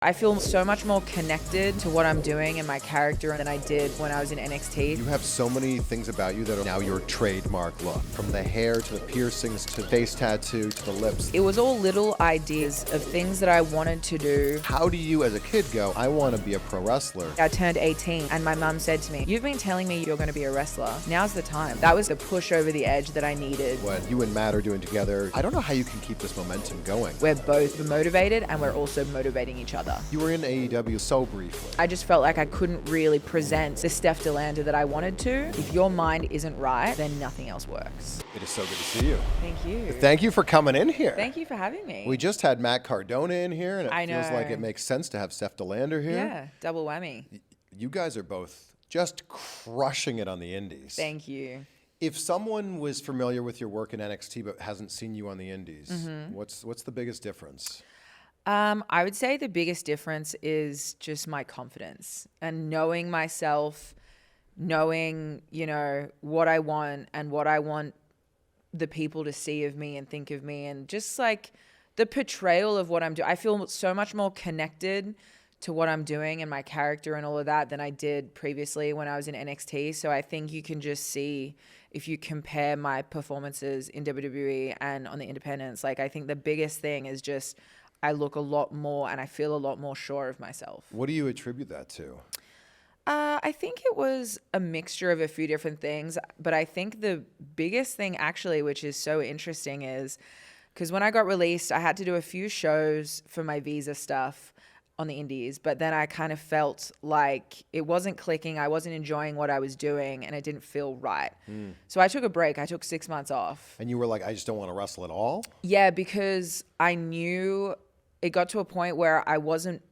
I feel so much more connected to what I'm doing and my character than I did when I was in NXT. You have so many things about you that are now your trademark look. From the hair to the piercings to face tattoo to the lips. It was all little ideas of things that I wanted to do. How do you as a kid go, I want to be a pro wrestler? I turned 18 and my mum said to me, "You've been telling me you're going to be a wrestler. Now's the time." That was the push over the edge that I needed. What you and Matt are doing together, I don't know how you can keep this momentum going. We're both motivated and we're also motivating each other. You were in AEW so briefly. I just felt like I couldn't really present the Steph De Lander that I wanted to. If your mind isn't right, then nothing else works. It is so good to see you. Thank you. Thank you for coming in here. Thank you for having me. We just had Matt Cardona in here, and it I feels know. like it makes sense to have Steph De Lander here. Yeah, double whammy. You guys are both just crushing it on the indies. Thank you. If someone was familiar with your work in NXT but hasn't seen you on the indies, what's the biggest difference? I would say the biggest difference is just my confidence and knowing myself, knowing, what I want and what I want the people to see of me and think of me, and just like the portrayal of what I'm doing. I feel so much more connected to what I'm doing and my character and all of that than I did previously when I was in NXT. So I think you can just see, if you compare my performances in WWE and on the independents, like I think the biggest thing is just I look a lot more and I feel a lot more sure of myself. What do you attribute that to? I think it was a mixture of a few different things, but I think the biggest thing actually, which is so interesting, is because when I got released, I had to do a few shows for my visa stuff on the indies, but then I kind of felt like it wasn't clicking. I wasn't enjoying what I was doing and it didn't feel right. So I took a break. I took 6 months off. And you were like, I just don't want to wrestle at all? Yeah, because I knew it got to a point where I wasn't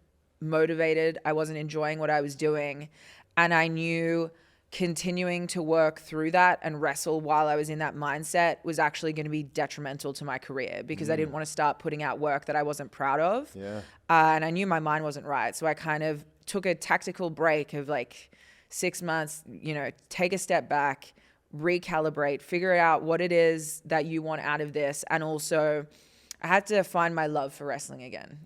motivated. I wasn't enjoying what I was doing. And I knew continuing to work through that and wrestle while I was in that mindset was actually going to be detrimental to my career, because I didn't want to start putting out work that I wasn't proud of. Yeah. And I knew my mind wasn't right. So I kind of took a tactical break of like 6 months, take a step back, recalibrate, figure out what it is that you want out of this. And also I had to find my love for wrestling again.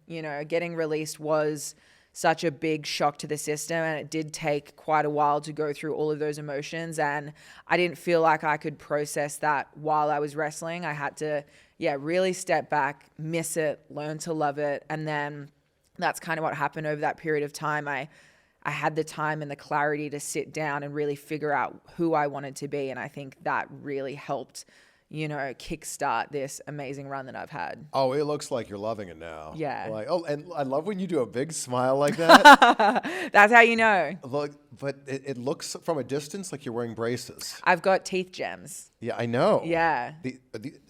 Getting released was such a big shock to the system, and it did take quite a while to go through all of those emotions, and I didn't feel like I could process that while I was wrestling. I had to, really step back, miss it, learn to love it, and then that's kind of what happened over that period of time. I had the time and the clarity to sit down and really figure out who I wanted to be, and I think that really helped kickstart this amazing run that I've had. Oh, it looks like you're loving it now. Yeah. And I love when you do a big smile like that. That's how you know. Look, but it looks from a distance like you're wearing braces. I've got teeth gems. Yeah, I know. Yeah.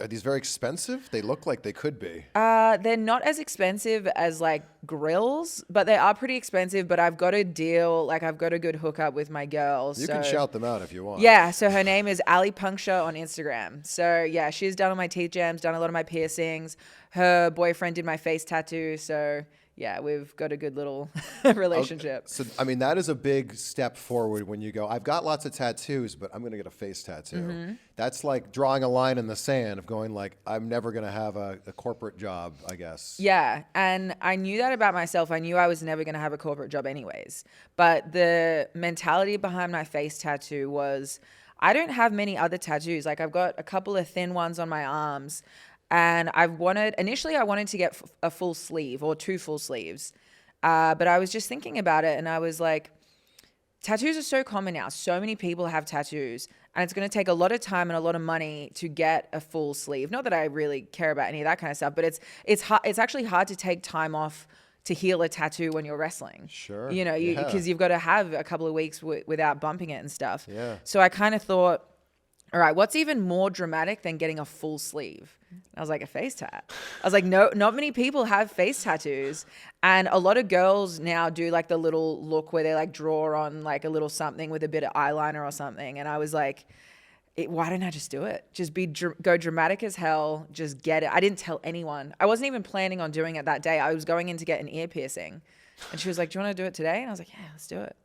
Are these very expensive? They look like they could be. They're not as expensive as like grills, but they are pretty expensive. But I've got a deal, like I've got a good hookup with my girl. You can shout them out if you want. Yeah, so her name is Ali Puncture on Instagram. So yeah, she's done all my teeth gems, done a lot of my piercings. Her boyfriend did my face tattoo. So yeah, we've got a good little relationship. Okay. So, that is a big step forward when you go, I've got lots of tattoos, but I'm going to get a face tattoo. That's like drawing a line in the sand of going like, I'm never going to have a corporate job, I guess. Yeah, and I knew that about myself. I knew I was never going to have a corporate job anyways. But the mentality behind my face tattoo was, I don't have many other tattoos. Like I've got a couple of thin ones on my arms. And initially I wanted to get a full sleeve or 2 full sleeves. But I was just thinking about it and I was like, tattoos are so common now. So many people have tattoos and it's going to take a lot of time and a lot of money to get a full sleeve. Not that I really care about any of that kind of stuff, but it's actually hard to take time off to heal a tattoo when you're wrestling. Sure. Because you've got to have a couple of weeks without bumping it and stuff. Yeah. So I kind of thought, all right, what's even more dramatic than getting a full sleeve? I was like, a face tat. I was like, no, not many people have face tattoos. And a lot of girls now do like the little look where they like draw on like a little something with a bit of eyeliner or something. And I was like, why didn't I just do it? Just go dramatic as hell. Just get it. I didn't tell anyone. I wasn't even planning on doing it that day. I was going in to get an ear piercing. And she was like, do you want to do it today? And I was like, yeah, let's do it.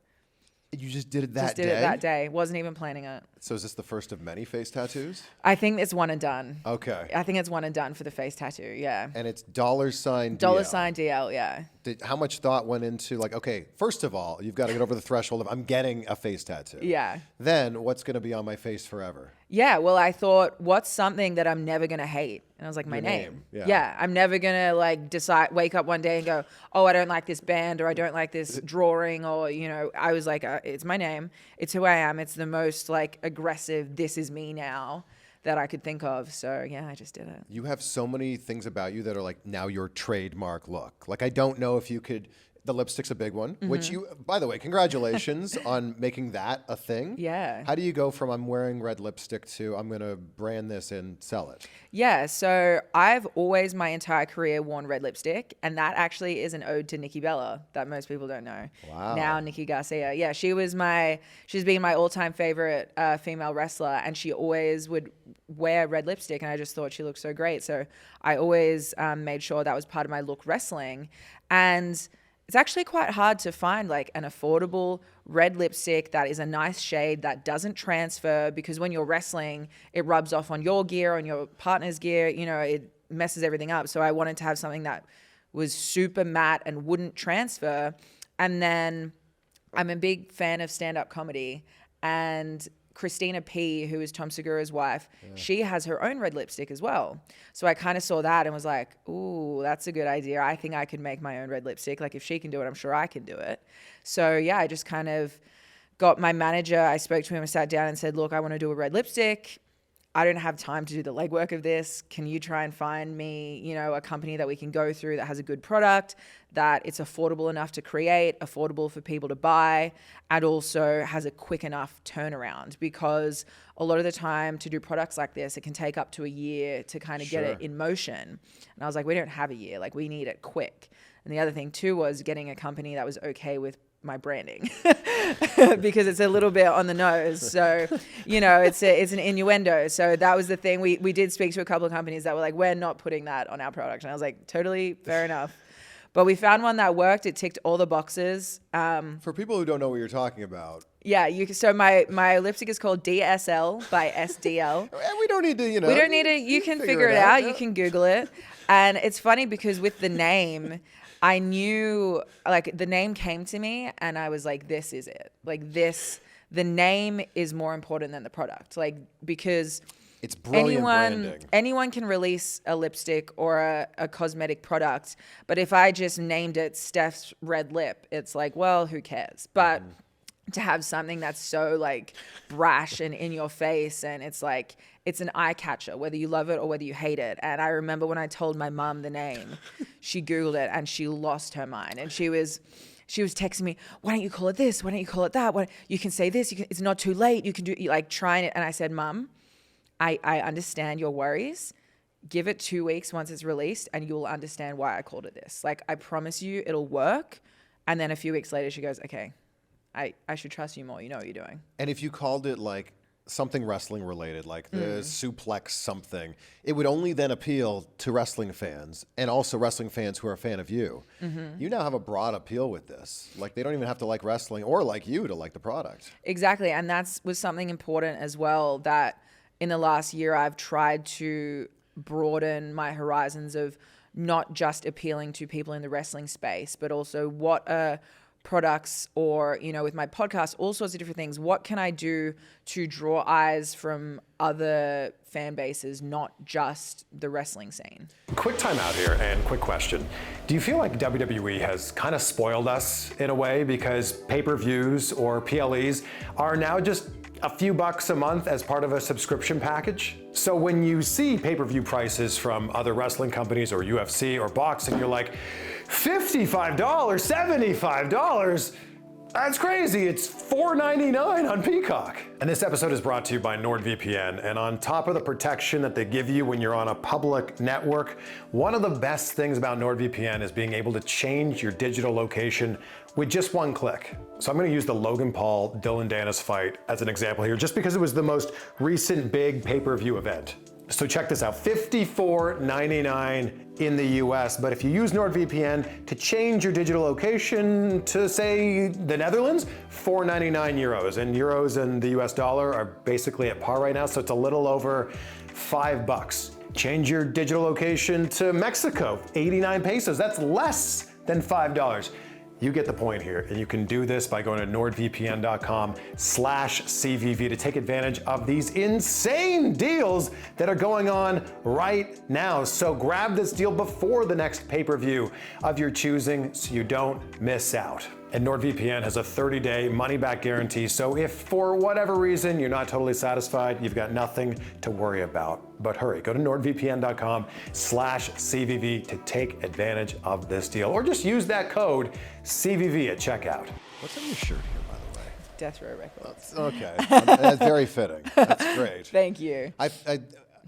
You just did it that day? Just did it that day. Wasn't even planning it. So is this the first of many face tattoos? I think it's one and done. Okay. I think it's one and done for the face tattoo, yeah. And it's $DL. $DL, yeah. How much thought went into like, okay, first of all, you've got to get over the threshold of I'm getting a face tattoo. Yeah. Then what's going to be on my face forever? Yeah, well, I thought, what's something that I'm never going to hate? And I was like, my name. Yeah, I'm never going to like wake up one day and go, oh, I don't like this band or I don't like this drawing or, I was like, it's my name. It's who I am. It's the most like aggressive, this is me now that I could think of. So yeah, I just did it. You have so many things about you that are like now your trademark look. Like, I don't know if you could... The lipstick's a big one, which you, by the way, congratulations on making that a thing. Yeah. How do you go from I'm wearing red lipstick to I'm going to brand this and sell it? Yeah, so I've always my entire career worn red lipstick, and that actually is an ode to Nikki Bella that most people don't know. Wow. Now Nikki Garcia. Yeah, she's been my all-time favorite female wrestler, and she always would wear red lipstick, and I just thought she looked so great. So I always made sure that was part of my look wrestling. And it's actually quite hard to find like an affordable red lipstick that is a nice shade that doesn't transfer, because when you're wrestling, it rubs off on your gear, on your partner's gear, it messes everything up. So I wanted to have something that was super matte and wouldn't transfer. And then I'm a big fan of stand-up comedy, and Christina P., who is Tom Segura's wife, she has her own red lipstick as well. So I kind of saw that and was like, ooh, that's a good idea. I think I could make my own red lipstick. Like, if she can do it, I'm sure I can do it. So yeah, I just kind of got my manager. I spoke to him and sat down and said, look, I want to do a red lipstick. I don't have time to do the legwork of this. Can you try and find me, a company that we can go through that has a good product, that it's affordable enough to create, affordable for people to buy, and also has a quick enough turnaround? Because a lot of the time to do products like this, it can take up to a year to kind of get it in motion. And I was like, we don't have a year. Like, we need it quick. And the other thing too was getting a company that was okay with my branding because it's a little bit on the nose. So, it's an innuendo. So that was the thing. We did speak to a couple of companies that were like, we're not putting that on our product. And I was like, totally fair enough. But we found one that worked. It ticked all the boxes. For people who don't know what you're talking about. Yeah. So my lipstick is called DSL by SDL. We don't need to, We don't need to, you can figure it out. You can Google it. And it's funny because with the name, I knew, like, the name came to me and I was like, this is it. Like, the name is more important than the product. Like, because it's brilliant branding. Anyone can release a lipstick or a cosmetic product. But if I just named it Steph's Red Lip, it's like, well, who cares? But to have something that's so like brash and in your face, and it's like, it's an eye catcher, whether you love it or whether you hate it. And I remember when I told my mom the name, she Googled it and she lost her mind. And she was texting me, why don't you call it this? Why don't you call it that? You can say this. It's not too late. You can do, like, trying it. And I said, Mom, I understand your worries. Give it 2 weeks once it's released and you'll understand why I called it this. Like, I promise you it'll work. And then a few weeks later, she goes, okay, I should trust you more. You know what you're doing. And if you called it like something wrestling related, like the suplex something, it would only then appeal to wrestling fans and also wrestling fans who are a fan of you. You now have a broad appeal with this. Like, they don't even have to like wrestling or like you to like the product. Exactly. And that was something important as well, that in the last year I've tried to broaden my horizons of not just appealing to people in the wrestling space, but also what are products, or, with my podcast, all sorts of different things. What can I do to draw eyes from other fan bases, not just the wrestling scene? Quick time out here and quick question. Do you feel like WWE has kind of spoiled us in a way, because pay-per-views or PLEs are now just a few bucks a month as part of a subscription package? So when you see pay-per-view prices from other wrestling companies or UFC or boxing, you're like, $55, $75, that's crazy. It's $4.99 on Peacock. And this episode is brought to you by NordVPN. And on top of the protection that they give you when you're on a public network, one of the best things about NordVPN is being able to change your digital location with just one click. So I'm gonna use the Logan Paul Dylan Dennis fight as an example here, just because it was the most recent big pay-per-view event. So check this out, $54.99 in the US, but if you use NordVPN to change your digital location to, say, the Netherlands, €4.99. And euros and the US dollar are basically at par right now, so it's a little over $5. Change your digital location to Mexico, 89 pesos. That's less then $5. You get the point here, and you can do this by going to nordvpn.com/CVV to take advantage of these insane deals that are going on right now. So grab this deal before the next pay-per-view of your choosing so you don't miss out. And NordVPN has a 30-day money-back guarantee, so if for whatever reason you're not totally satisfied, you've got nothing to worry about. But hurry, go to nordvpn.com/CVV to take advantage of this deal, or just use that code CVV at checkout. What's on your shirt here, by the way? Death Row Records. Okay, that's very fitting. That's great. Thank you.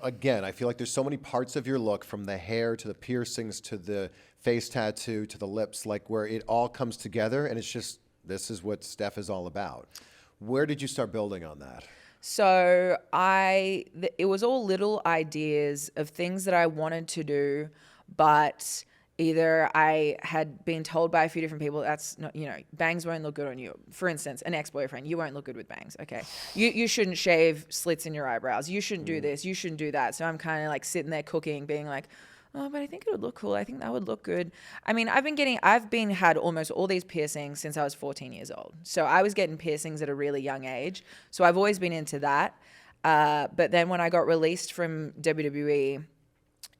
Again, I feel like there's so many parts of your look, from the hair to the piercings to the face tattoo to the lips, like where it all comes together, and it's just, this is what Steph is all about. Where did you start building on that? So it was all little ideas of things that I wanted to do, but either I had been told by a few different people, that's not, bangs won't look good on you. For instance, an ex-boyfriend, you won't look good with bangs. Okay. You shouldn't shave slits in your eyebrows. You shouldn't do this. You shouldn't do that. So I'm kind of like sitting there cooking, being like, oh, but I think it would look cool. I think that would look good. I mean, I've had almost all these piercings since I was 14 years old. So I was getting piercings at a really young age. So I've always been into that. But then when I got released from WWE,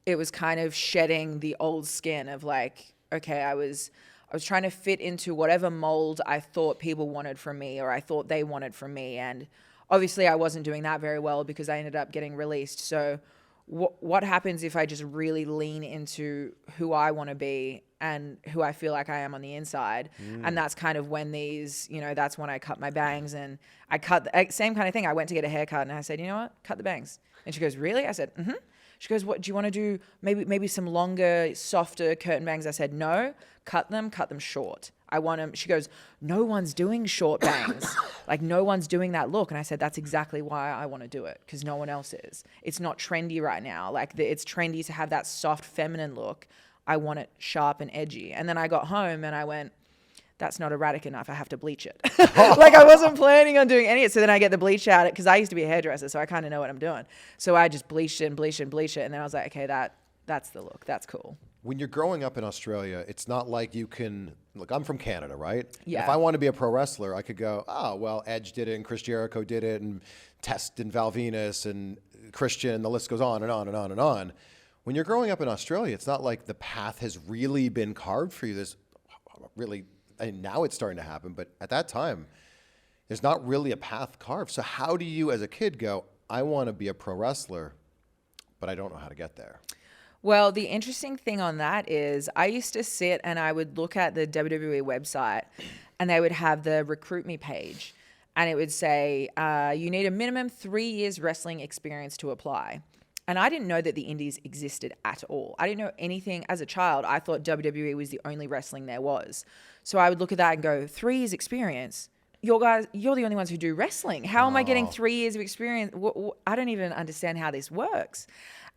it was kind of shedding the old skin of like, okay, I was trying to fit into whatever mold I thought people wanted from me, or I thought they wanted from me. And obviously I wasn't doing that very well because I ended up getting released. So what happens if I just really lean into who I want to be and who I feel like I am on the inside? And that's kind of when that's when I cut my bangs, and I cut same kind of thing. I went to get a haircut and I said, you know what, cut the bangs. And she goes, really? I said, mm-hmm. She goes, what do you want to do? Maybe some longer, softer curtain bangs. I said, no, cut them short. I want them. She goes, no one's doing short bangs. Like, no one's doing that look. And I said, that's exactly why I want to do it, because no one else is. It's not trendy right now. Like, it's trendy to have that soft feminine look. I want it sharp and edgy. And then I got home and I went, that's not erratic enough. I have to bleach it. Like, I wasn't planning on doing any of it. So then I get the bleach out, because I used to be a hairdresser, so I kind of know what I'm doing. So I just bleached it and bleached it and bleached it. And then I was like, okay, that's the look. That's cool. When you're growing up in Australia, it's not like you can, look, I'm from Canada, right? Yeah. If I want to be a pro wrestler, I could go, oh, well, Edge did it and Chris Jericho did it and Test and Val Venus and Christian, and the list goes on and on and on and on. When you're growing up in Australia, it's not like the path has really been carved for you. There's really, and now it's starting to happen, but at that time, there's not really a path carved. So how do you, as a kid, go, I want to be a pro wrestler, but I don't know how to get there? Well, the interesting thing on that is I used to sit and I would look at the WWE website, and they would have the recruit me page, and it would say, you need a minimum 3 years wrestling experience to apply. And I didn't know that the indies existed at all. I didn't know anything. As a child, I thought WWE was the only wrestling there was. So I would look at that and go, 3 years experience? You're the only ones who do wrestling. How am I getting 3 years of experience? I don't even understand how this works.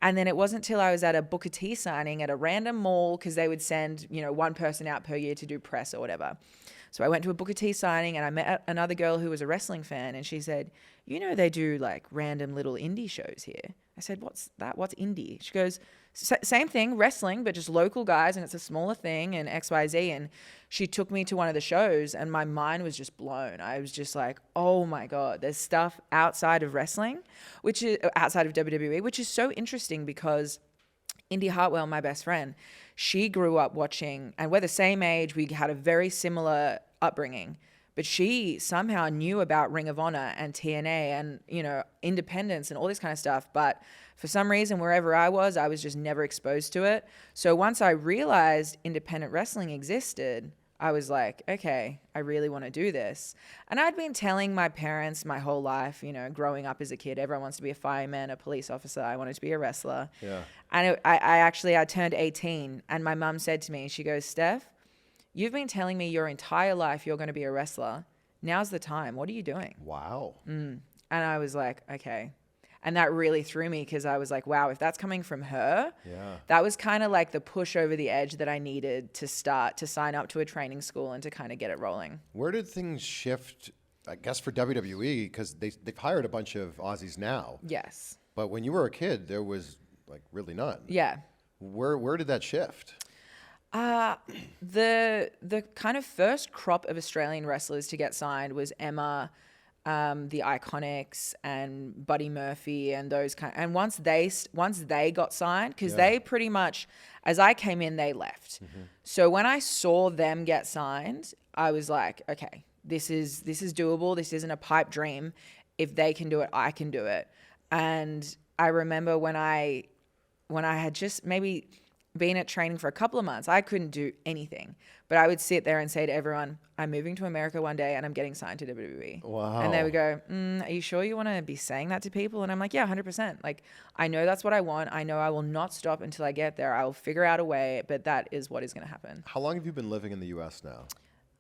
And then it wasn't until I was at a Booker T signing at a random mall, because they would send, one person out per year to do press or whatever. So I went to a Booker T signing and I met another girl who was a wrestling fan, and she said, they do like random little indie shows here. I said, what's that? What's indie? She goes, same thing, wrestling, but just local guys, and it's a smaller thing, and XYZ. And she took me to one of the shows, and my mind was just blown. I was just like, oh my God, there's stuff outside of wrestling, which is outside of WWE, which is so interesting, because Indy Hartwell, my best friend, she grew up watching, and we're the same age. We had a very similar upbringing, but she somehow knew about Ring of Honor and TNA and, independence and all this kind of stuff. But for some reason, wherever I was just never exposed to it. So once I realized independent wrestling existed, I was like, okay, I really want to do this. And I'd been telling my parents my whole life, growing up as a kid, everyone wants to be a fireman, a police officer. I wanted to be a wrestler. Yeah. And I turned 18, and my mum said to me, she goes, Steph, you've been telling me your entire life you're going to be a wrestler. Now's the time. What are you doing? Wow. And I was like, okay. And that really threw me, because I was like, wow, if that's coming from her, that was kind of like the push over the edge that I needed to start to sign up to a training school and to kind of get it rolling. Where did things shift, I guess, for WWE? Because they've hired a bunch of Aussies now. Yes. But when you were a kid, there was like really none. Yeah. Where did that shift? The kind of first crop of Australian wrestlers to get signed was Emma, the Iconics, and Buddy Murphy, and those kind. And once they got signed, because they pretty much, as I came in, they left. So when I saw them get signed, I was like, okay, this is doable. This isn't a pipe dream. If they can do it, I can do it. And I remember when I had just maybe been at training for a couple of months, I couldn't do anything. But I would sit there and say to everyone, I'm moving to America one day and I'm getting signed to WWE. Wow. And they would go, are you sure you want to be saying that to people? And I'm like, yeah, 100%. Like, I know that's what I want. I know I will not stop until I get there. I will figure out a way, but that is what is going to happen. How long have you been living in the U.S. now?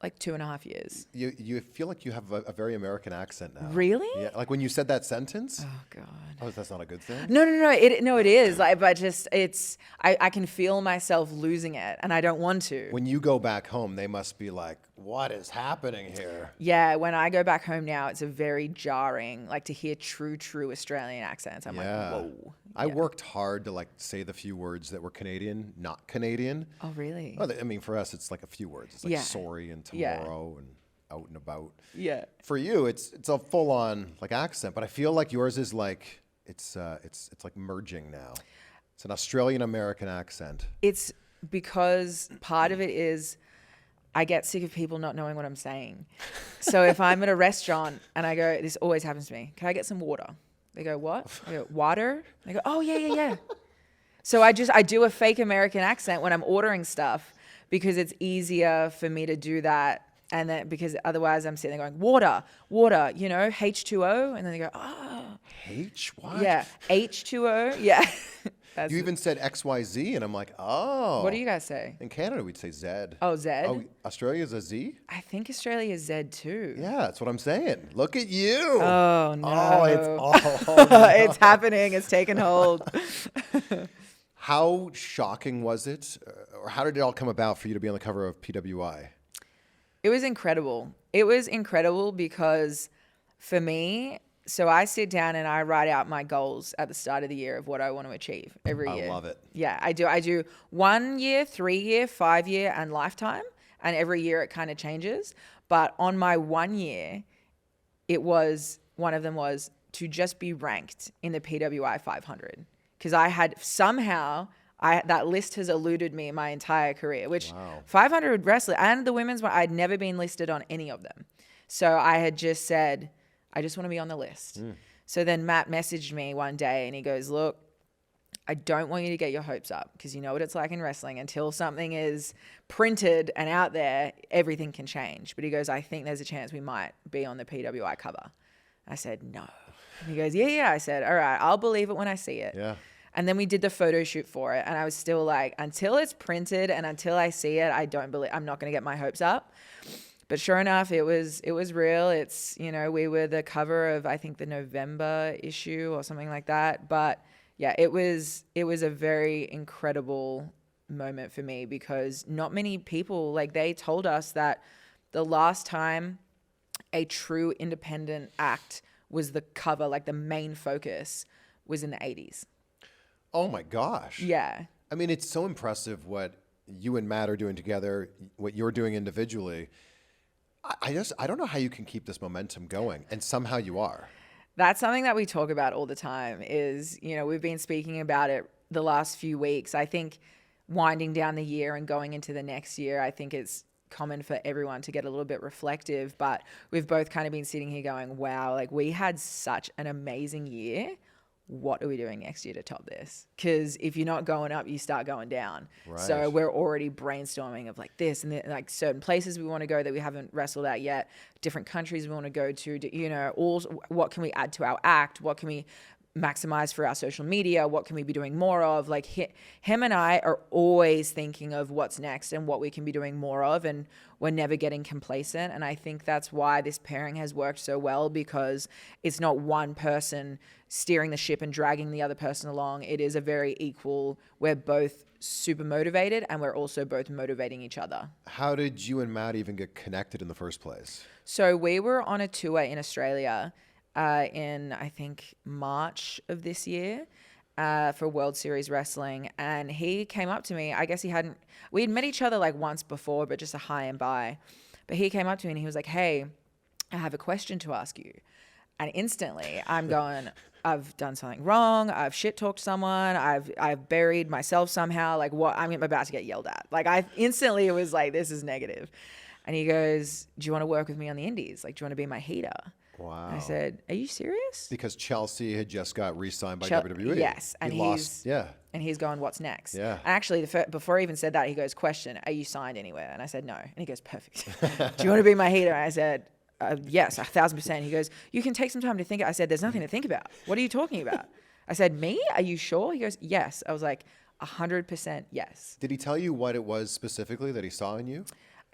Like 2.5 years. You feel like you have a very American accent now. Really? Yeah. Like when you said that sentence. Oh God. Oh, that's not a good thing? No. It is. Like, but just I can feel myself losing it, and I don't want to. When you go back home, they must be like, what is happening here? Yeah, when I go back home now, it's a very jarring, like to hear true Australian accents. I'm like, whoa. I worked hard to like say the few words that were Canadian, not Canadian. Oh, really? Well, I mean, for us, it's like a few words. It's like sorry and tomorrow and out and about. Yeah. For you, it's a full on like accent, but I feel like yours is like it's like merging now. It's an Australian American accent. It's because part of it is I get sick of people not knowing what I'm saying. So if I'm at a restaurant and I go, this always happens to me, can I get some water? They go, what? I go, water? They go, oh, yeah. So I do a fake American accent when I'm ordering stuff because it's easier for me to do that. And then because otherwise I'm sitting there going, water, you know, H2O. And then they go, oh. H what? Yeah, H2O. Yeah. You even said XYZ, and I'm like, oh. What do you guys say? In Canada, we'd say Z. Oh, Z? Oh, Australia's a Z? I think Australia is Z too. Yeah, that's what I'm saying. Look at you. Oh, no. Oh, no. It's happening. It's taken hold. How shocking was it, or how did it all come about for you to be on the cover of PWI? It was incredible. It was incredible because for me, so I sit down and I write out my goals at the start of the year of what I want to achieve every year. I love it. Yeah, I do 1 year, 3 year, 5 year, and lifetime. And every year it kind of changes. But on my 1 year, one of them was to just be ranked in the PWI 500. Because I had somehow, that list has eluded me my entire career, which 500 wrestlers and the women's one, I'd never been listed on any of them. So I had just said, I just want to be on the list. So then Matt messaged me one day and he goes, look, I don't want you to get your hopes up because you know what it's like in wrestling. Until something is printed and out there, everything can change. But he goes, I think there's a chance we might be on the PWI cover. I said, no. And he goes, yeah. I said, all right, I'll believe it when I see it. Yeah. And then we did the photo shoot for it. And I was still like, until it's printed and until I see it, I'm not going to get my hopes up. But sure enough, it was real. It's, you know, we were the cover of, I think, the November issue or something like that. But yeah, it was a very incredible moment for me because not many people, like they told us that the last time a true independent act was the cover, like the main focus, was in the 80s. Oh my gosh. Yeah. I mean, it's so impressive what you and Matt are doing together, what you're doing individually. I don't know how you can keep this momentum going, and somehow you are. That's something that we talk about all the time is, you know, we've been speaking about it the last few weeks. I think winding down the year and going into the next year, I think it's common for everyone to get a little bit reflective, but we've both kind of been sitting here going, wow, like we had such an amazing year. What are we doing next year to top this? Because if you're not going up, you start going down. Right. So we're already brainstorming of like this and like certain places we want to go that we haven't wrestled at yet, different countries we want to go to, you know, what can we add to our act? What can we maximize for our social media? What can we be doing more of? Like him and I are always thinking of what's next and what we can be doing more of, and we're never getting complacent. And I think that's why this pairing has worked so well, because it's not one person steering the ship and dragging the other person along. It is a very equal, we're both super motivated and we're also both motivating each other. How did you and Matt even get connected in the first place? So we were on a tour in Australia in, I think, March of this year. for World Series Wrestling, and he came up to me. I guess we had met each other like once before, but just a hi and bye. But he came up to me and he was like, "Hey, I have a question to ask you." And instantly I'm going, I've done something wrong. I've shit talked someone. I've buried myself somehow. Like, what? I'm about to get yelled at. Like, I instantly, it was like, this is negative. And he goes, "Do you want to work with me on the indies? Like, do you want to be my heater?" Wow. I said, "Are you serious?" Because Chelsea had just got re-signed by WWE. Yes. And and he's going, "What's next?" Yeah. And actually, before he even said that, he goes, "Question, are you signed anywhere?" And I said, "No." And he goes, "Perfect. Do you want to be my heater?" And I said, "Yes, 1,000%. He goes, "You can take some time to think." I said, "There's nothing to think about. What are you talking about?" I said, "Me? Are you sure?" He goes, "Yes." I was like, 100% yes. Did he tell you what it was specifically that he saw in you?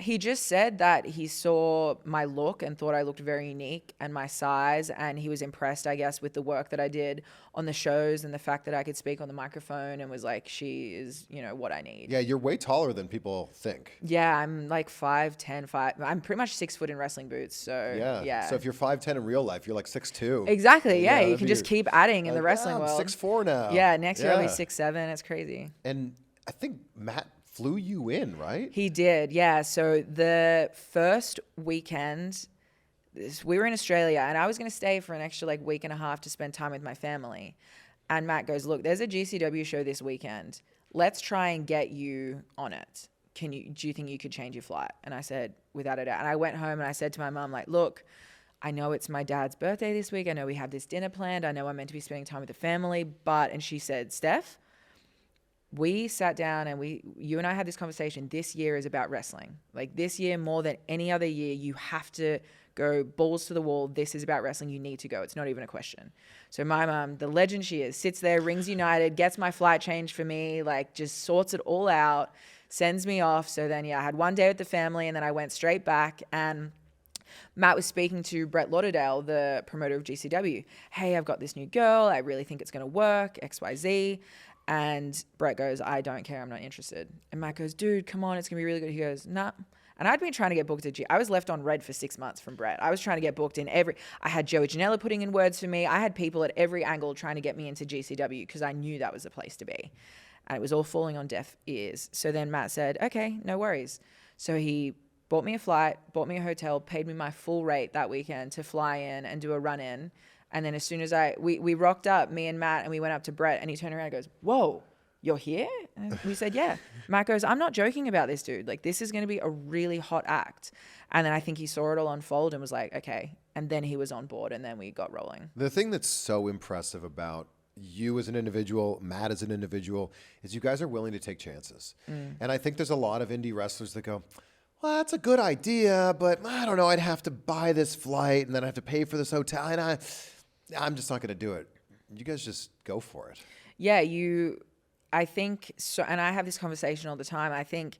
He just said that he saw my look and thought I looked very unique and my size, and he was impressed, I guess, with the work that I did on the shows and the fact that I could speak on the microphone, and was like, "She is, what I need." Yeah, you're way taller than people think. Yeah, I'm like 5'10", I'm pretty much 6 foot in wrestling boots, so yeah. So if you're 5'10" in real life, you're like 6'2". Exactly, yeah. You can just keep adding in the wrestling I'm world. 6'4" now. Yeah, next year I'll be 6'7". It's crazy. And I think Matt flew you in, right? He did, yeah. So the first weekend, we were in Australia, and I was going to stay for an extra like week and a half to spend time with my family. And Matt goes, "Look, there's a GCW show this weekend. Let's try and get you on it. Do you think you could change your flight?" And I said, "Without a doubt." And I went home and I said to my mom, like, "Look, I know it's my dad's birthday this week. I know we have this dinner planned. I know I'm meant to be spending time with the family, but," and she said, "Steph, we sat down and you and I had this conversation. This year is about wrestling. Like, this year more than any other year, you have to go balls to the wall. This is about wrestling. You need to go. It's not even a question." So my mom, the legend she is, sits there, rings United, gets my flight changed for me, like just sorts it all out, sends me off. So then, I had one day with the family, and then I went straight back, and Matt was speaking to Brett Lauderdale, the promoter of GCW. "Hey, I've got this new girl. I really think it's going to work, XYZ. And Brett goes, "I don't care. I'm not interested." And Matt goes, "Dude, come on. It's going to be really good." He goes, "Nah." And I'd been trying to get booked at I was left on red for 6 months from Brett. I was trying to get booked in I had Joey Janela putting in words for me. I had people at every angle trying to get me into GCW because I knew that was the place to be. And it was all falling on deaf ears. So then Matt said, "Okay, no worries." So he bought me a flight, bought me a hotel, paid me my full rate that weekend to fly in and do a run in. And then as soon as we rocked up, me and Matt, and we went up to Brett, and he turned around and goes, "Whoa, you're here?" And we said, "Yeah." Matt goes, "I'm not joking about this, dude. Like, this is going to be a really hot act." And then I think he saw it all unfold and was like, "Okay." And then he was on board, and then we got rolling. The thing that's so impressive about you as an individual, Matt as an individual, is you guys are willing to take chances. And I think there's a lot of indie wrestlers that go, "Well, that's a good idea, but I don't know, I'd have to buy this flight, and then I have to pay for this hotel, and I'm just not going to do it." You guys just go for it. Yeah, I think so, and I have this conversation all the time. I think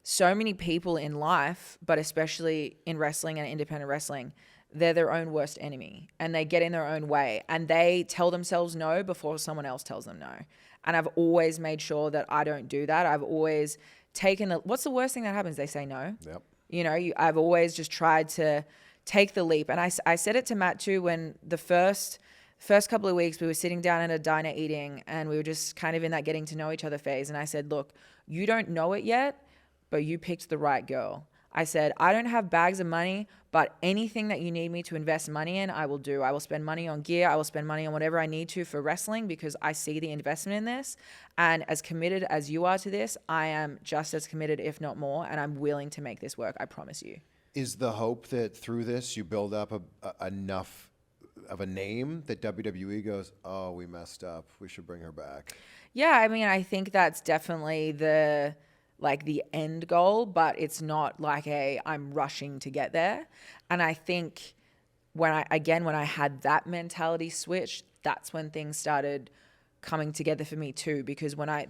so many people in life, but especially in wrestling and independent wrestling, they're their own worst enemy, and they get in their own way, and they tell themselves no before someone else tells them no. And I've always made sure that I don't do that. I've always taken what's the worst thing that happens? They say no. Yep. I've always just tried to take the leap. And I said it to Matt too, when the first couple of weeks we were sitting down at a diner eating, and we were just kind of in that getting to know each other phase. And I said, "Look, you don't know it yet, but you picked the right girl." I said, "I don't have bags of money, but anything that you need me to invest money in, I will do. I will spend money on gear. I will spend money on whatever I need to for wrestling, because I see the investment in this. And as committed as you are to this, I am just as committed, if not more, and I'm willing to make this work. I promise you." Is the hope that through this you build up enough of a name that WWE goes, "Oh, we messed up. We should bring her back"? Yeah, I mean, I think that's definitely the end goal, but it's not like I'm rushing to get there. And I think when I had that mentality switch, that's when things started coming together for me too. Because when I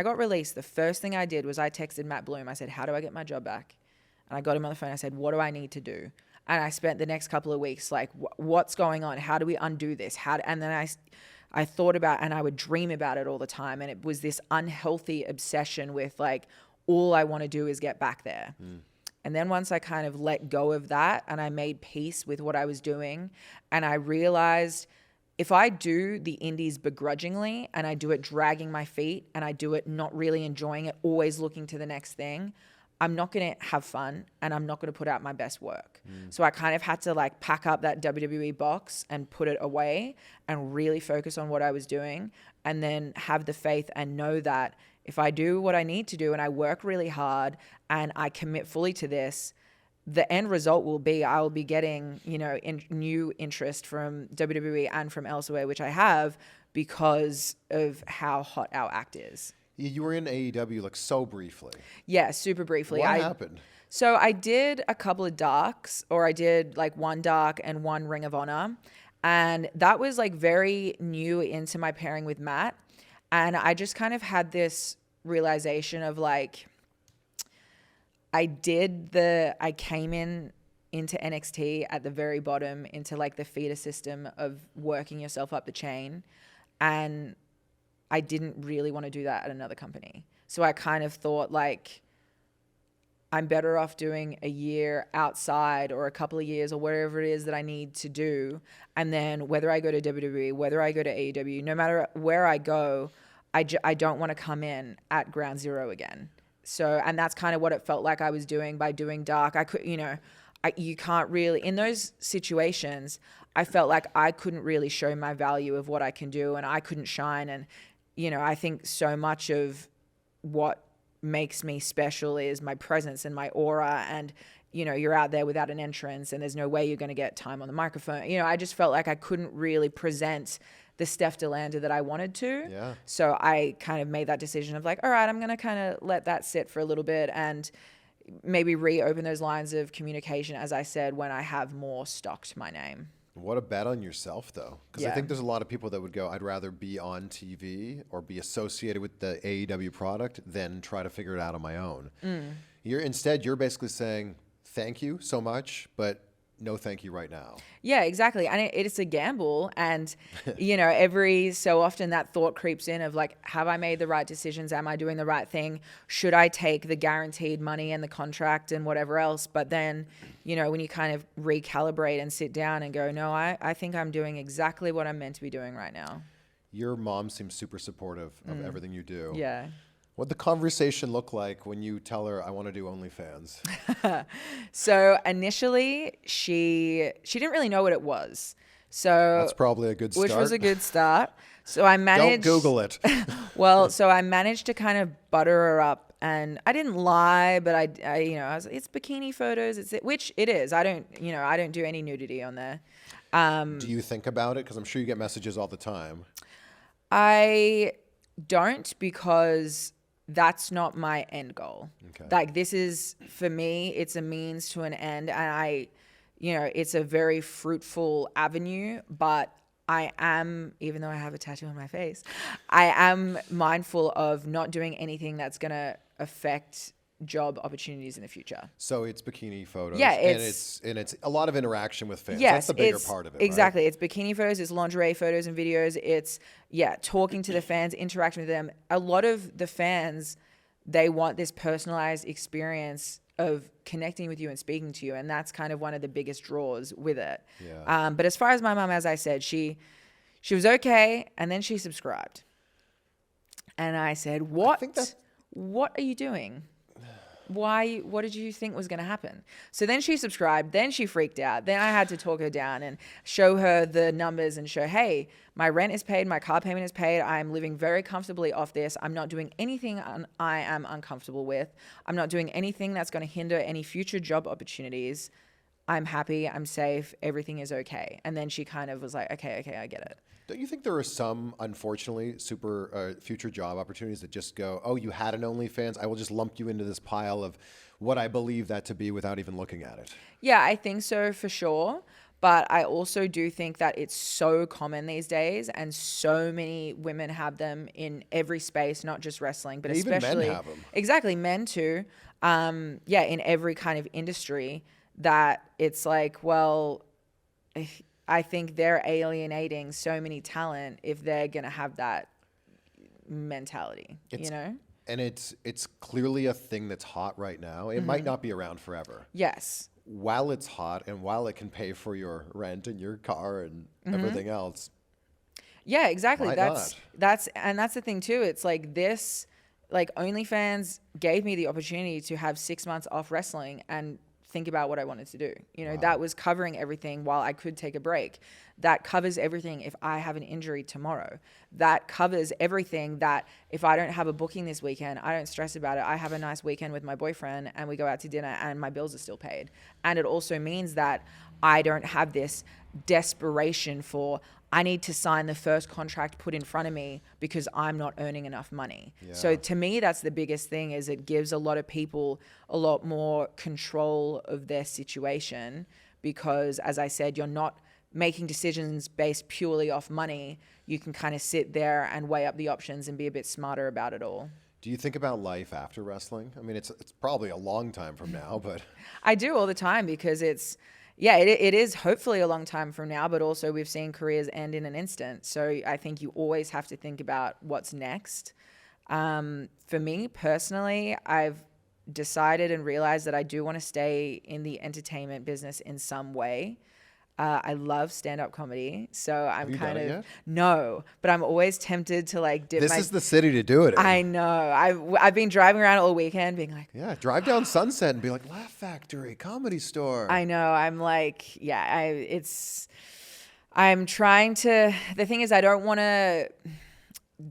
got released, the first thing I did was I texted Matt Bloom. I said, "How do I get my job back?" And I got him on the phone. I said, "What do I need to do?" And I spent the next couple of weeks like, what's going on? How do we undo this? And then I thought about, and I would dream about it all the time. And it was this unhealthy obsession with like, all I want to do is get back there. And then once I kind of let go of that, and I made peace with what I was doing, and I realized if I do the indies begrudgingly and I do it dragging my feet and I do it not really enjoying it, always looking to the next thing, I'm not going to have fun and I'm not going to put out my best work. So I kind of had to like pack up that WWE box and put it away and really focus on what I was doing, and then have the faith and know that if I do what I need to do and I work really hard and I commit fully to this, the end result will be I'll be getting, you know, new interest from WWE and from elsewhere, which I have because of how hot our act is. You were in AEW like so briefly. Yeah, super briefly. What happened? So I did a couple of darks, or I did like one dark and one Ring of Honor. And that was like very new into my pairing with Matt. And I just kind of had this realization of like, I came into NXT at the very bottom, into like the feeder system of working yourself up the chain. And I didn't really want to do that at another company. So I kind of thought like, I'm better off doing a year outside or a couple of years or whatever it is that I need to do. And then whether I go to WWE, whether I go to AEW, no matter where I go, I don't want to come in at ground zero again. So, and that's kind of what it felt like I was doing by doing dark. I could, you know, you can't really, in those situations, I felt like I couldn't really show my value of what I can do, and I couldn't shine. And, you know, I think so much of what makes me special is my presence and my aura, and, you know, you're out there without an entrance and there's no way you're going to get time on the microphone. You know, I just felt like I couldn't really present the Steph De Lander that I wanted to. Yeah. So I kind of made that decision of like, all right, I'm going to kind of let that sit for a little bit and maybe reopen those lines of communication, as I said, when I have more stock to my name. What a bet on yourself, though. Because I Yeah. think there's a lot of people that would go, I'd rather be on TV or be associated with the AEW product than try to figure it out on my own. Instead, you're basically saying, thank you so much, but no thank you right now. Yeah, exactly. And it's a gamble. And, you know, every so often that thought creeps in of like, have I made the right decisions? Am I doing the right thing? Should I take the guaranteed money and the contract and whatever else? But then, you know, when you kind of recalibrate and sit down and go, no, I think I'm doing exactly what I'm meant to be doing right now. Your mom seems super supportive of everything you do. Yeah. What'd the conversation look like when you tell her, I want to do OnlyFans? So initially, she didn't really know what it was. So That's probably a good start. Which was a good start. So I managed. Don't Google it. Well, so I managed to kind of butter her up, and I didn't lie, but I you know, I was, it's bikini photos, which it is. I don't do any nudity on there. Do you think about it? Because I'm sure you get messages all the time. I don't, because that's not my end goal. Okay. Like, this is, for me, it's a means to an end, and it's a very fruitful avenue, but I am, even though I have a tattoo on my face, I am mindful of not doing anything that's going to affect job opportunities in the future. So it's bikini photos. Yeah, and it's a lot of interaction with fans. Yes, that's the bigger part of it. Exactly. Right? It's bikini photos, it's lingerie photos and videos. It's talking to the fans, interacting with them. A lot of the fans, they want this personalized experience of connecting with you and speaking to you, and that's kind of one of the biggest draws with it. Yeah. But as far as my mom, as I said, she was okay, and then she subscribed, and I said, "What? What are you doing? Why? What did you think was going to happen?" So then she subscribed. Then she freaked out. Then I had to talk her down and show her the numbers and show, hey, my rent is paid, my car payment is paid. I'm living very comfortably off this. I'm not doing anything I am uncomfortable with. I'm not doing anything that's going to hinder any future job opportunities. I'm happy. I'm safe. Everything is okay. And then she kind of was like, okay, I get it. Don't you think there are some, unfortunately, super future job opportunities that just go, oh, you had an OnlyFans? I will just lump you into this pile of what I believe that to be without even looking at it. Yeah, I think so for sure. But I also do think that it's so common these days, and so many women have them in every space, not just wrestling, but even especially men have them. Exactly, men too. In every kind of industry, that it's like, well, I think they're alienating so many talent if they're gonna have that mentality, you know? And it's clearly a thing that's hot right now. It might not be around forever. Yes. While it's hot and while it can pay for your rent and your car and everything else, Yeah, exactly. Why That's not? the thing too. It's like this, like OnlyFans gave me the opportunity to have 6 months off wrestling and think about what I wanted to do. You know, that was covering everything while I could take a break. That covers everything if I have an injury tomorrow. That covers everything that if I don't have a booking this weekend, I don't stress about it. I have a nice weekend with my boyfriend and we go out to dinner and my bills are still paid. And it also means that I don't have this desperation for I need to sign the first contract put in front of me because I'm not earning enough money. Yeah. So to me, that's the biggest thing, is it gives a lot of people a lot more control of their situation because, as I said, you're not making decisions based purely off money. You can kind of sit there and weigh up the options and be a bit smarter about it all. Do you think about life after wrestling? I mean, it's probably a long time from now, but I do all the time because it is hopefully a long time from now, but also we've seen careers end in an instant. So I think you always have to think about what's next. For me personally, I've decided and realized that I do want to stay in the entertainment business in some way. I love stand-up comedy, so I'm done it yet? No, but I'm always tempted to like dip this is the city to do it in. I know. I've been driving around all weekend being like, Yeah, drive down Sunset and be like, Laugh Factory, Comedy Store. I know. I'm like, yeah, I'm trying to, the thing is I don't want to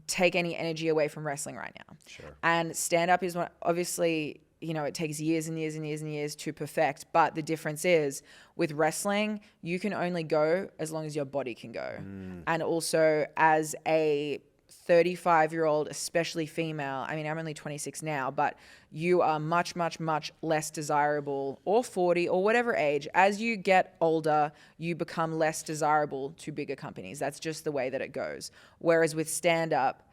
take any energy away from wrestling right now. Sure. And stand-up is one, obviously, you know, it takes years and years and years and years to perfect. But the difference is with wrestling, you can only go as long as your body can go. And also as a 35-year-old, especially female, I mean, I'm only 26 now, but you are much, much, much less desirable, or 40 or whatever age. As you get older, you become less desirable to bigger companies. That's just the way that it goes. Whereas with stand-up,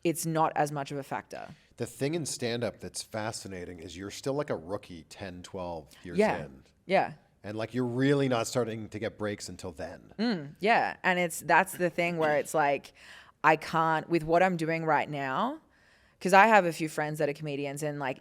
it's not as much of a factor. The thing in stand-up that's fascinating is you're still like a rookie 10, 12 years Yeah. in. Yeah. And like you're really not starting to get breaks until then. Yeah. And that's the thing where it's like, I can't, with what I'm doing right now, because I have a few friends that are comedians and like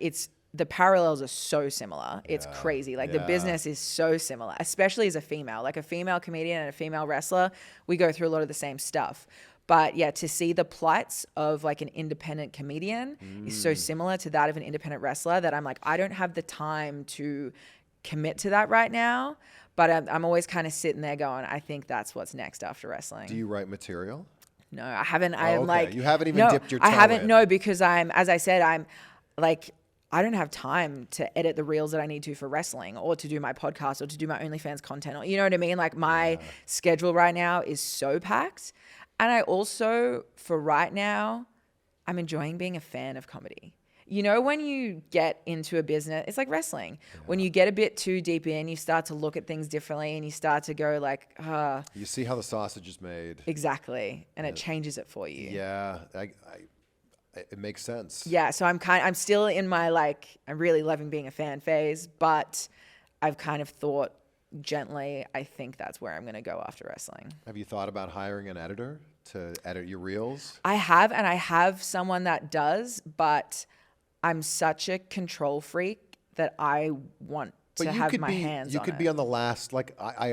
the parallels are so similar. It's crazy. Like the business is so similar, especially as a female. Like a female comedian and a female wrestler, we go through a lot of the same stuff. But yeah, to see the plights of like an independent comedian is so similar to that of an independent wrestler that I'm like, I don't have the time to commit to that right now. But I'm always kind of sitting there going, I think that's what's next after wrestling. Do you write material? No, I haven't. You haven't even dipped your toe I haven't. in. No, because as I said, I'm like, I don't have time to edit the reels that I need to for wrestling or to do my podcast or to do my OnlyFans content. Or, you know what I mean? Like my schedule right now is so packed. And I also, for right now, I'm enjoying being a fan of comedy. You know, when you get into a business, it's like wrestling. When you get a bit too deep in, you start to look at things differently and you start to go like, You see how the sausage is made. Exactly. And it changes it for you. Yeah, it makes sense. Yeah. So I'm still in my like, I'm really loving being a fan phase, but I've kind of thought gently, I think that's where I'm going to go after wrestling. Have you thought about hiring an editor to edit your reels? I have, and I have someone that does, but I'm such a control freak that I want to have my hands on it. You could be on the last, like, I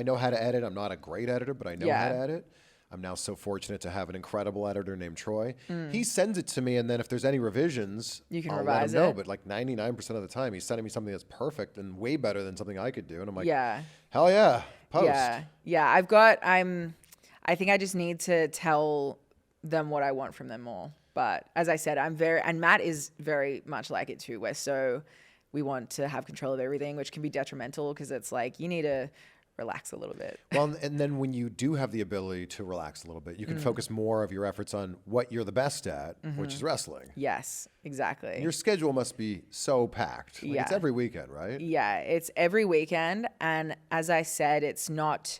know how to edit. I'm not a great editor, but I know how to edit. I'm now so fortunate to have an incredible editor named Troy. He sends it to me, and then if there's any revisions, you can I'll revise let him know. it. But like 99% of the time, he's sending me something that's perfect and way better than something I could do. And I'm like, Yeah. hell yeah, post. Yeah. I think I just need to tell them what I want from them more. But as I said, and Matt is very much like it too. We want to have control of everything, which can be detrimental because it's like you need to relax a little bit. Well, and then when you do have the ability to relax a little bit, you can focus more of your efforts on what you're the best at, which is wrestling. Yes, exactly. And your schedule must be so packed. Like, it's every weekend, right? Yeah, it's every weekend. And as I said, it's not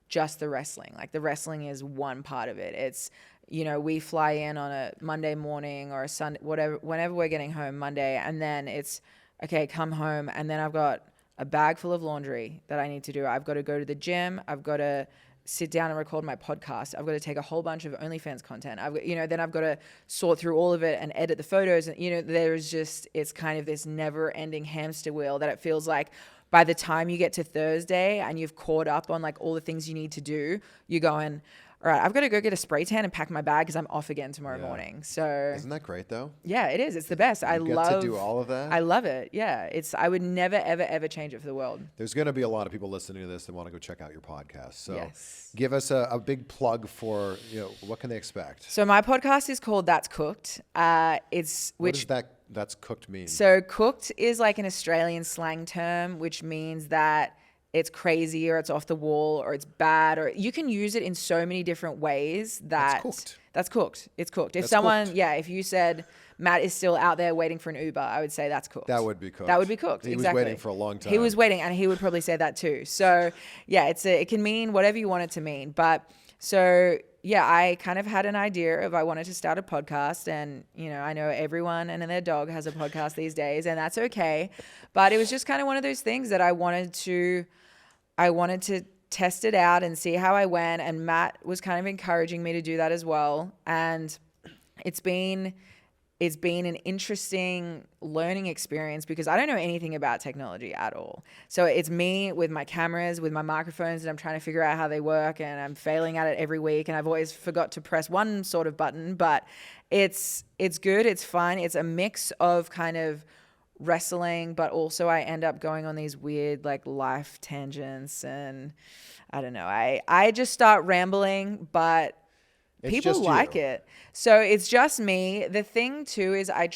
just the wrestling. Like the wrestling is one part of it. It's, you know, we fly in on a Monday morning or a Sunday, whenever we're getting home Monday. And then it's, okay, come home. And then I've got a bag full of laundry that I need to do. I've got to go to the gym. I've got to sit down and record my podcast. I've got to take a whole bunch of OnlyFans content. Then I've got to sort through all of it and edit the photos. And, it's kind of this never ending hamster wheel that it feels like by the time you get to Thursday and you've caught up on like all the things you need to do, you're going, all right, I've got to go get a spray tan and pack my bag because I'm off again tomorrow morning. So isn't that great though? Yeah, it is. It's the best. I get love to do all of that. I love it. Yeah, I would never, ever, ever change it for the world. There's going to be a lot of people listening to this that want to go check out your podcast. So Yes. give us a big plug for, what can they expect? So my podcast is called That's Cooked. What does that's cooked mean? So cooked is like an Australian slang term, which means that it's crazy or it's off the wall or it's bad, or you can use it in so many different ways That's cooked. That's cooked. It's cooked. If cooked. if you said Matt is still out there waiting for an Uber, I would say that's cooked. That would be cooked. That would be cooked. He exactly. was waiting for a long time. He was waiting, and he would probably say that too. So yeah, it can mean whatever you want it to mean. But so yeah, I kind of had an idea of I wanted to start a podcast, and I know everyone and their dog has a podcast these days, and that's okay. But it was just kind of one of those things that I wanted to test it out and see how I went. And Matt was kind of encouraging me to do that as well. And it's been an interesting learning experience because I don't know anything about technology at all. So it's me with my cameras, with my microphones, and I'm trying to figure out how they work, and I'm failing at it every week. And I've always forgot to press one sort of button, but it's good. It's fun. It's a mix of kind of wrestling, but also I end up going on these weird like life tangents, and I don't know. I just start rambling, but people like it. So it's just me. The thing too is I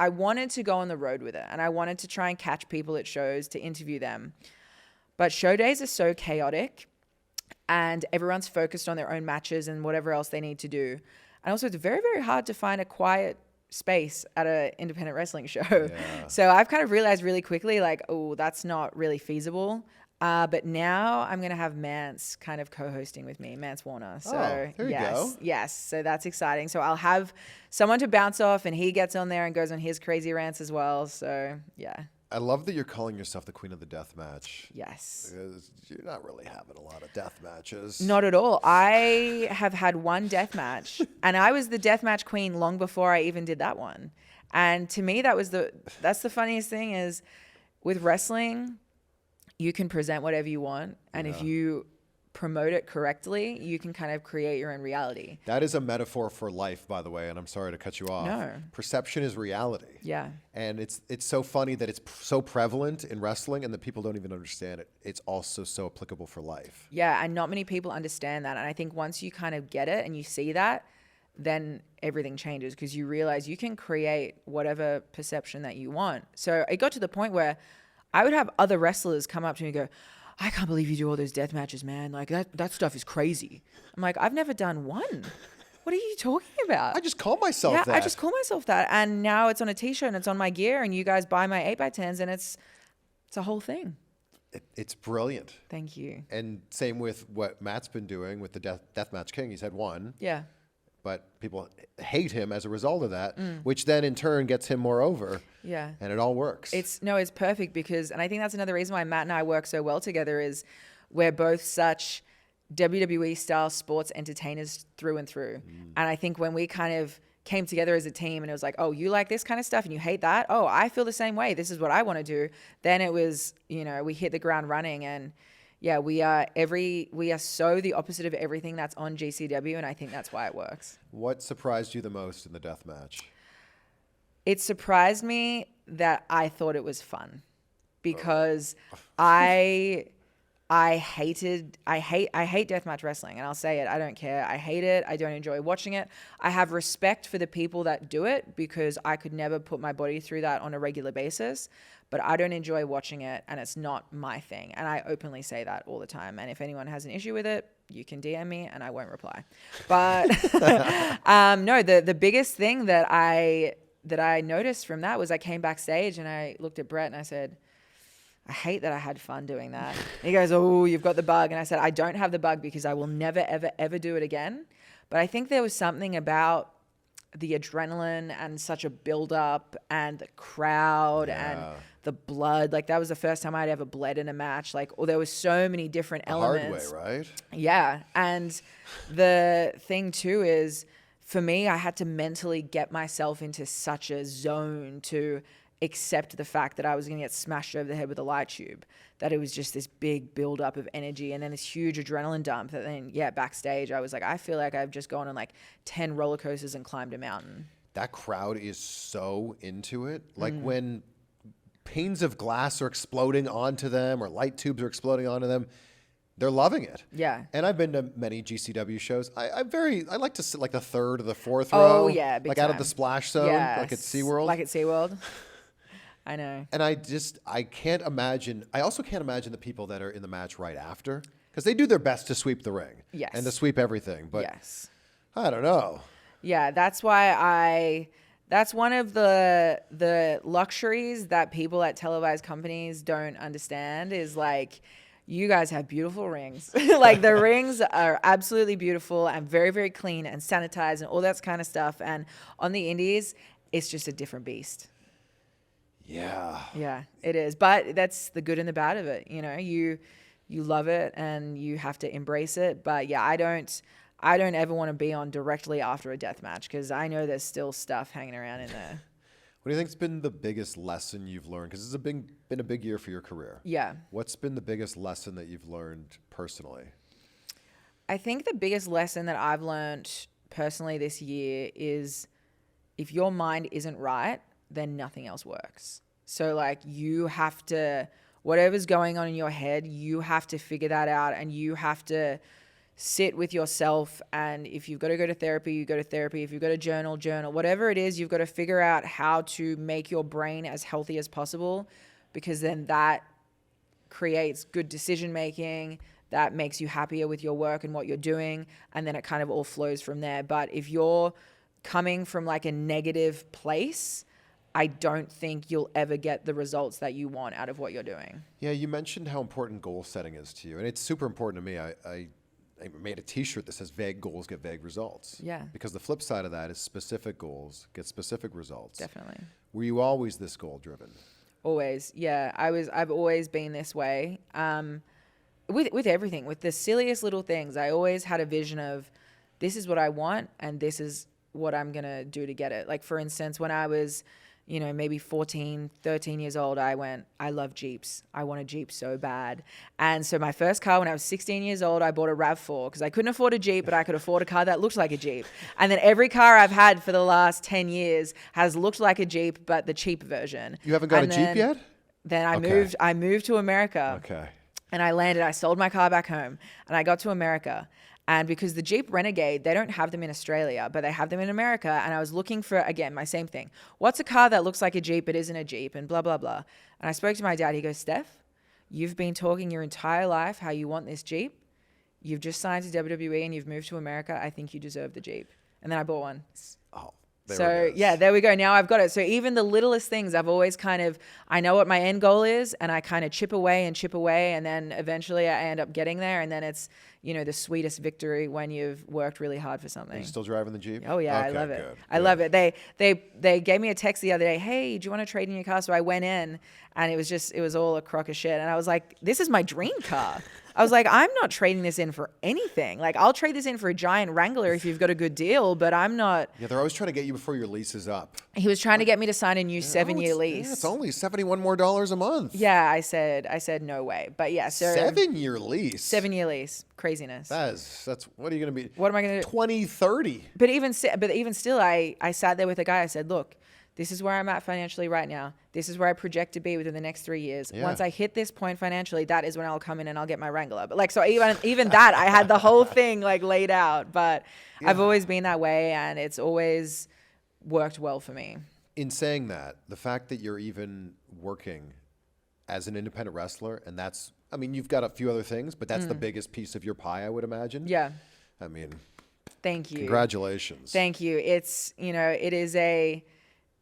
wanted to go on the road with it, and I wanted to try and catch people at shows to interview them. But show days are so chaotic, and everyone's focused on their own matches and whatever else they need to do. And also it's very, very hard to find a quiet space at an independent wrestling show. Yeah. So I've kind of realized really quickly, like, oh, that's not really feasible. But now I'm going to have Mance kind of co-hosting with me, Mance Warner. So there you go. Yes. So that's exciting. So I'll have someone to bounce off, and he gets on there and goes on his crazy rants as well. So yeah. I love that you're calling yourself the queen of the death match. Yes. Because you're not really having a lot of death matches. Not at all. I have had one death match, and I was the death match queen long before I even did that one. And to me, that's the funniest thing is with wrestling, you can present whatever you want. And if you promote it correctly, you can kind of create your own reality. That is a metaphor for life, by the way, and I'm sorry to cut you off. No. Perception is reality. Yeah. And it's so funny that it's so prevalent in wrestling and that people don't even understand it. It's also so applicable for life. Yeah, and not many people understand that. And I think once you kind of get it and you see that, then everything changes because you realize you can create whatever perception that you want. So it got to the point where I would have other wrestlers come up to me and go, I can't believe you do all those death matches, man. Like that stuff is crazy. I'm like, I've never done one. What are you talking about? I just call myself that. Yeah, I just call myself that. And now it's on a t-shirt and it's on my gear, and you guys buy my 8x10s, and it's a whole thing. It's brilliant. Thank you. And same with what Matt's been doing with the Deathmatch King. He's had one. Yeah. But people hate him as a result of that, which then in turn gets him more over. Yeah. And it all works. It's perfect because, and I think that's another reason why Matt and I work so well together is we're both such WWE style sports entertainers through and through. And I think when we kind of came together as a team and it was like, oh, you like this kind of stuff and you hate that? Oh, I feel the same way. This is what I want to do. Then it was, we hit the ground running, and yeah, we are so the opposite of everything that's on GCW, and I think that's why it works. What surprised you the most in the death match? It surprised me that I thought it was fun because I hate deathmatch wrestling, and I'll say it. I don't care. I hate it. I don't enjoy watching it. I have respect for the people that do it because I could never put my body through that on a regular basis. But I don't enjoy watching it, and it's not my thing. And I openly say that all the time. And if anyone has an issue with it, you can DM me and I won't reply. But no, the biggest thing that I noticed from that was I came backstage and I looked at Brett and I said, I hate that I had fun doing that. And he goes, oh, you've got the bug. And I said, I don't have the bug because I will never, ever, ever do it again. But I think there was something about the adrenaline and such a build-up and the crowd and the blood. Like, that was the first time I'd ever bled in a match. Like, there was so many different elements. Hard way, right? Yeah. And the thing, too, is for me, I had to mentally get myself into such a zone to accept the fact that I was going to get smashed over the head with a light tube, that it was just this big buildup of energy and then this huge adrenaline dump. That then, backstage, I was like, I feel like I've just gone on like 10 roller coasters and climbed a mountain. That crowd is so into it. Like when panes of glass are exploding onto them or light tubes are exploding onto them, they're loving it. Yeah. And I've been to many GCW shows. I like to sit like the third or the fourth row. Oh, yeah, big like time. out of the splash zone, like at SeaWorld. Like at SeaWorld. I know. And I can't imagine. I also can't imagine the people that are in the match right after, because they do their best to sweep the ring. Yes. And to sweep everything. But yes. I don't know. Yeah, that's one of the luxuries that people at televised companies don't understand is like, you guys have beautiful rings. Like the rings are absolutely beautiful and very, very clean and sanitized and all that kind of stuff. And on the indies, it's just a different beast. Yeah. Yeah, it is. But that's the good and the bad of it. You know, you love it and you have to embrace it. But yeah, I don't ever want to be on directly after a death match because I know there's still stuff hanging around in there. What do you think's been the biggest lesson you've learned? Because this has been a big year for your career. Yeah. What's been the biggest lesson that you've learned personally? I think the biggest lesson that I've learned personally this year is if your mind isn't right, then nothing else works. So like you have to, whatever's going on in your head, you have to figure that out and you have to sit with yourself, and if you've got to go to therapy, you go to therapy. If you've got to journal, whatever it is, you've got to figure out how to make your brain as healthy as possible, because then that creates good decision making, that makes you happier with your work and what you're doing, and then it kind of all flows from there. But if you're coming from like a negative place, I don't think you'll ever get the results that you want out of what you're doing. Yeah, you mentioned how important goal setting is to you, and it's super important to me. I made a T-shirt that says "Vague goals get vague results." Yeah. Because the flip side of that is specific goals get specific results. Definitely. Were you always this goal driven? Always, yeah. I've always been this way. With everything, with the silliest little things, I always had a vision of, this is what I want, and this is what I'm gonna do to get it. Like for instance, when I was, maybe 14, 13 years old, I love Jeeps. I want a Jeep so bad. And so my first car when I was 16 years old, I bought a RAV4 because I couldn't afford a Jeep, but I could afford a car that looked like a Jeep. And then every car I've had for the last 10 years has looked like a Jeep, but the cheap version. You haven't got a Jeep yet? Then I moved to America. Okay. And I landed, I sold my car back home and I got to America. And because the Jeep Renegade, they don't have them in Australia, but they have them in America. And I was looking for, again, my same thing. What's a car that looks like a Jeep but isn't a Jeep, and blah, blah, blah. And I spoke to my dad. He goes, Steph, you've been talking your entire life how you want this Jeep. You've just signed to WWE and you've moved to America. I think you deserve the Jeep. And then I bought one. Oh, there we go. Now I've got it. So even the littlest things, I've always I know what my end goal is, and I kind of chip away, and then eventually I end up getting there. And then it's, the sweetest victory when you've worked really hard for something. Are you still driving the Jeep? Oh yeah, okay, I love it. Good. I love it. They gave me a text the other day. Hey, do you want to trade in your car? So I went in, and it was all a crock of shit. And I was like, this is my dream car. I was like, I'm not trading this in for anything. Like, I'll trade this in for a giant Wrangler if you've got a good deal, but I'm not. Yeah, they're always trying to get you before your lease is up. He was trying to get me to sign a new 7-year lease. Yeah, it's only $71 more a month. Yeah, I said no way. But yeah, so 7-year lease. 7-year lease. Craziness. That's what are you going to be? What am I going to do? 2030. But even still, I sat there with a guy. I said, look, this is where I'm at financially right now. This is where I project to be within the next 3 years. Yeah. Once I hit this point financially, that is when I'll come in and I'll get my Wrangler. But so even that, I had the whole thing laid out. But yeah. I've always been that way, and it's always worked well for me. In saying that, the fact that you're even working as an independent wrestler, and you've got a few other things, but that's the biggest piece of your pie, I would imagine. Yeah. Thank you. Congratulations. Thank you.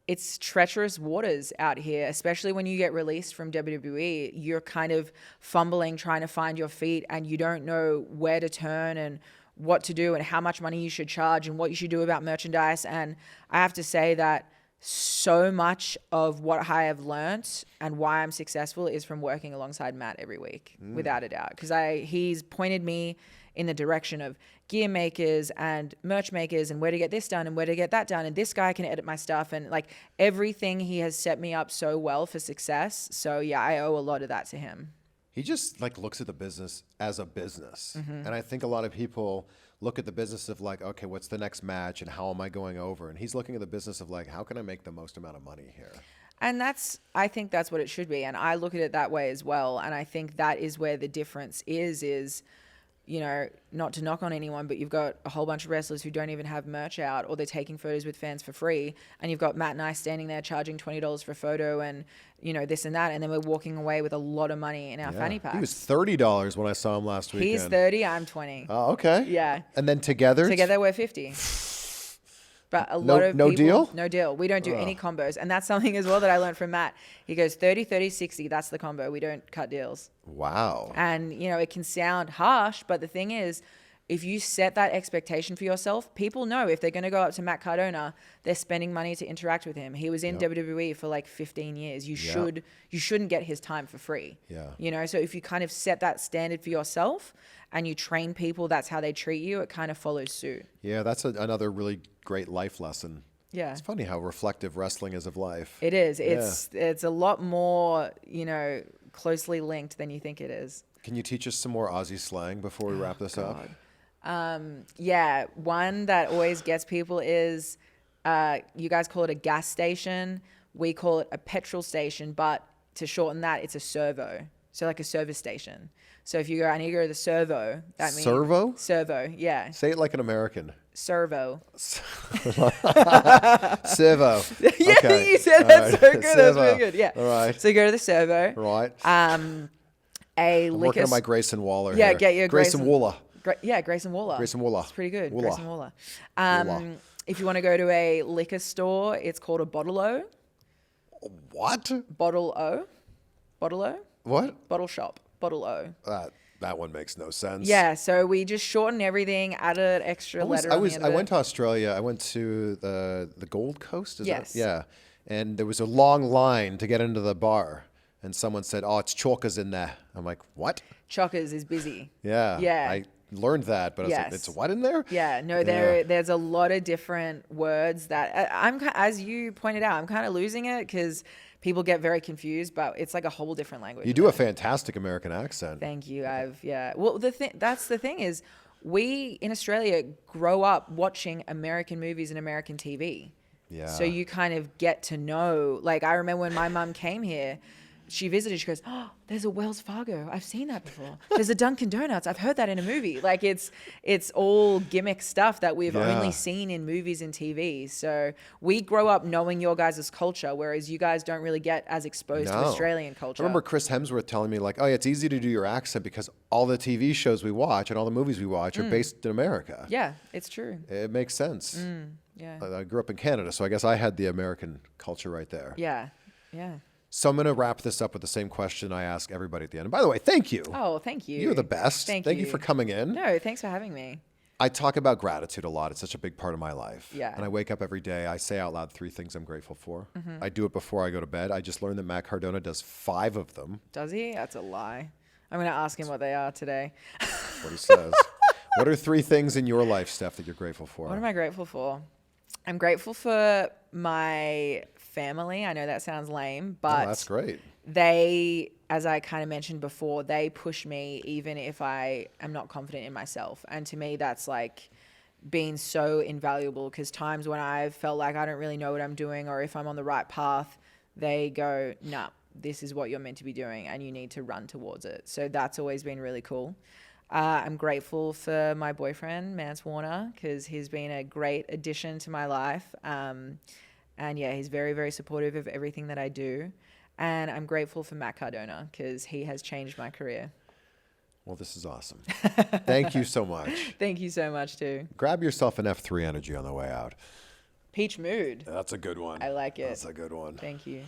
It's treacherous waters out here, especially when you get released from WWE. You're kind of fumbling, trying to find your feet, and you don't know where to turn and what to do and how much money you should charge and what you should do about merchandise. And I have to say that so much of what I have learnt and why I'm successful is from working alongside Matt every week, without a doubt. Because he's pointed me in the direction of gear makers and merch makers and where to get this done and where to get that done. And this guy can edit my stuff, and like everything, he has set me up so well for success. So yeah, I owe a lot of that to him. He just like looks at the business as a business. And I think a lot of people look at the business of like, okay, what's the next match and how am I going over? And he's looking at the business of like, how can I make the most amount of money here? And I think that's what it should be. And I look at it that way as well. And I think that is where the difference is, you know, not to knock on anyone, but you've got a whole bunch of wrestlers who don't even have merch out, or they're taking photos with fans for free. And you've got Matt and I standing there charging $20 for a photo and, you know, this and that. And then we're walking away with a lot a in our fanny packs. He was $30 when I saw him last weekend. He's 30, I'm 20. Oh, okay. Yeah. And then together we're 50. But a lot of no people, deal? No deal. We don't do any combos. And that's something as well that I learned from Matt. He goes 30, 30, 60. That's the combo. We don't cut deals. Wow. And, you know, it can sound harsh, but the thing is, if you set that expectation for yourself, people know if they're going to go up to Matt Cardona, they're spending money to interact with him. He was in WWE for like 15 years. You shouldn't get his time for free. Yeah. You know, so if you kind of set that standard for yourself and you train people, that's how they treat you, it kind of follows suit. Yeah, that's another really great life lesson. Yeah. It's funny how reflective wrestling is of life. It is. It's a lot more, you know, closely linked than you think it is. Can you teach us some more Aussie slang before we wrap this up? Yeah, one that always gets people is, you guys call it a gas station. We call it a petrol station, but to shorten that, it's a servo. So like a service station. So if you go, I need to go to the servo, that means... Servo? Servo, yeah. Say it like an American. Servo. Servo. Yeah, Okay. you said All that right. so good. That was Servo. really good, yeah. All right. So you go to the servo. Right. I'm working on my Grayson Waller Yeah, here. get your Grayson Waller. Grayson Waller. Grayson Waller. It's pretty good. Waller. Grayson Waller. If you want to go to a liquor store, it's called a bottle-o. What? Bottle-o. Bottle-o. What? Bottle shop. Bottle-o. That one makes no sense. Yeah, so we just shorten everything, add an extra letter on the end of I it. went to Australia. I went to the Gold Coast. Yes. Yeah. And there was a long line to get into the bar. And someone said, "Oh, it's chalkers in there." I'm like, "What?" Chockers is busy. Yeah. Yeah. I learned that, but I was like, "It's what in there?" Yeah, no, there's a lot of different words that as you pointed out, I'm kind of losing it because people get very confused, but it's like a whole different language. You do a fantastic American accent. Thank you. Well, that's the thing is, we in Australia grow up watching American movies and American TV. Yeah. So you kind of get to know. Like I remember when my mum came here. She visited, she goes, "Oh, there's a Wells Fargo. I've seen that before. There's a Dunkin' Donuts. I've heard that in a movie." Like it's all gimmick stuff that we've only seen in movies and TV. So we grow up knowing your guys' culture, whereas you guys don't really get as exposed to Australian culture. I remember Chris Hemsworth telling me like, "Oh, yeah, it's easy to do your accent because all the TV shows we watch and all the movies we watch are based in America." Yeah, it's true. It makes sense. Yeah. I grew up in Canada, so I guess I had the American culture right there. Yeah. So I'm going to wrap this up with the same question I ask everybody at the end. And by the way, thank you. Oh, thank you. You're the best. Thank you for coming in. No, thanks for having me. I talk about gratitude a lot. It's such a big part of my life. Yeah. And I wake up every day. I say out loud 3 things I'm grateful for. I do it before I go to bed. I just learned that Matt Cardona does 5 of them. Does he? That's a lie. I'm going to ask him what they are today. That's what he says. What are 3 things in your life, Steph, that you're grateful for? What am I grateful for? I'm grateful for my family. I know that sounds lame, but that's great. They, as I kind of mentioned before, they push me even if I am not confident in myself. And to me, that's like been so invaluable because times when I've felt like I don't really know what I'm doing or if I'm on the right path, they go, "Nah, this is what you're meant to be doing and you need to run towards it." So that's always been really cool. I'm grateful for my boyfriend, Mance Warner, because he's been a great addition to my life. And yeah, he's very, very supportive of everything that I do. And I'm grateful for Matt Cardona because he has changed my career. Well, this is awesome. Thank you so much. Thank you so much too. Grab yourself an F3 energy on the way out. Peach mood. That's a good one. I like it. That's a good one. Thank you.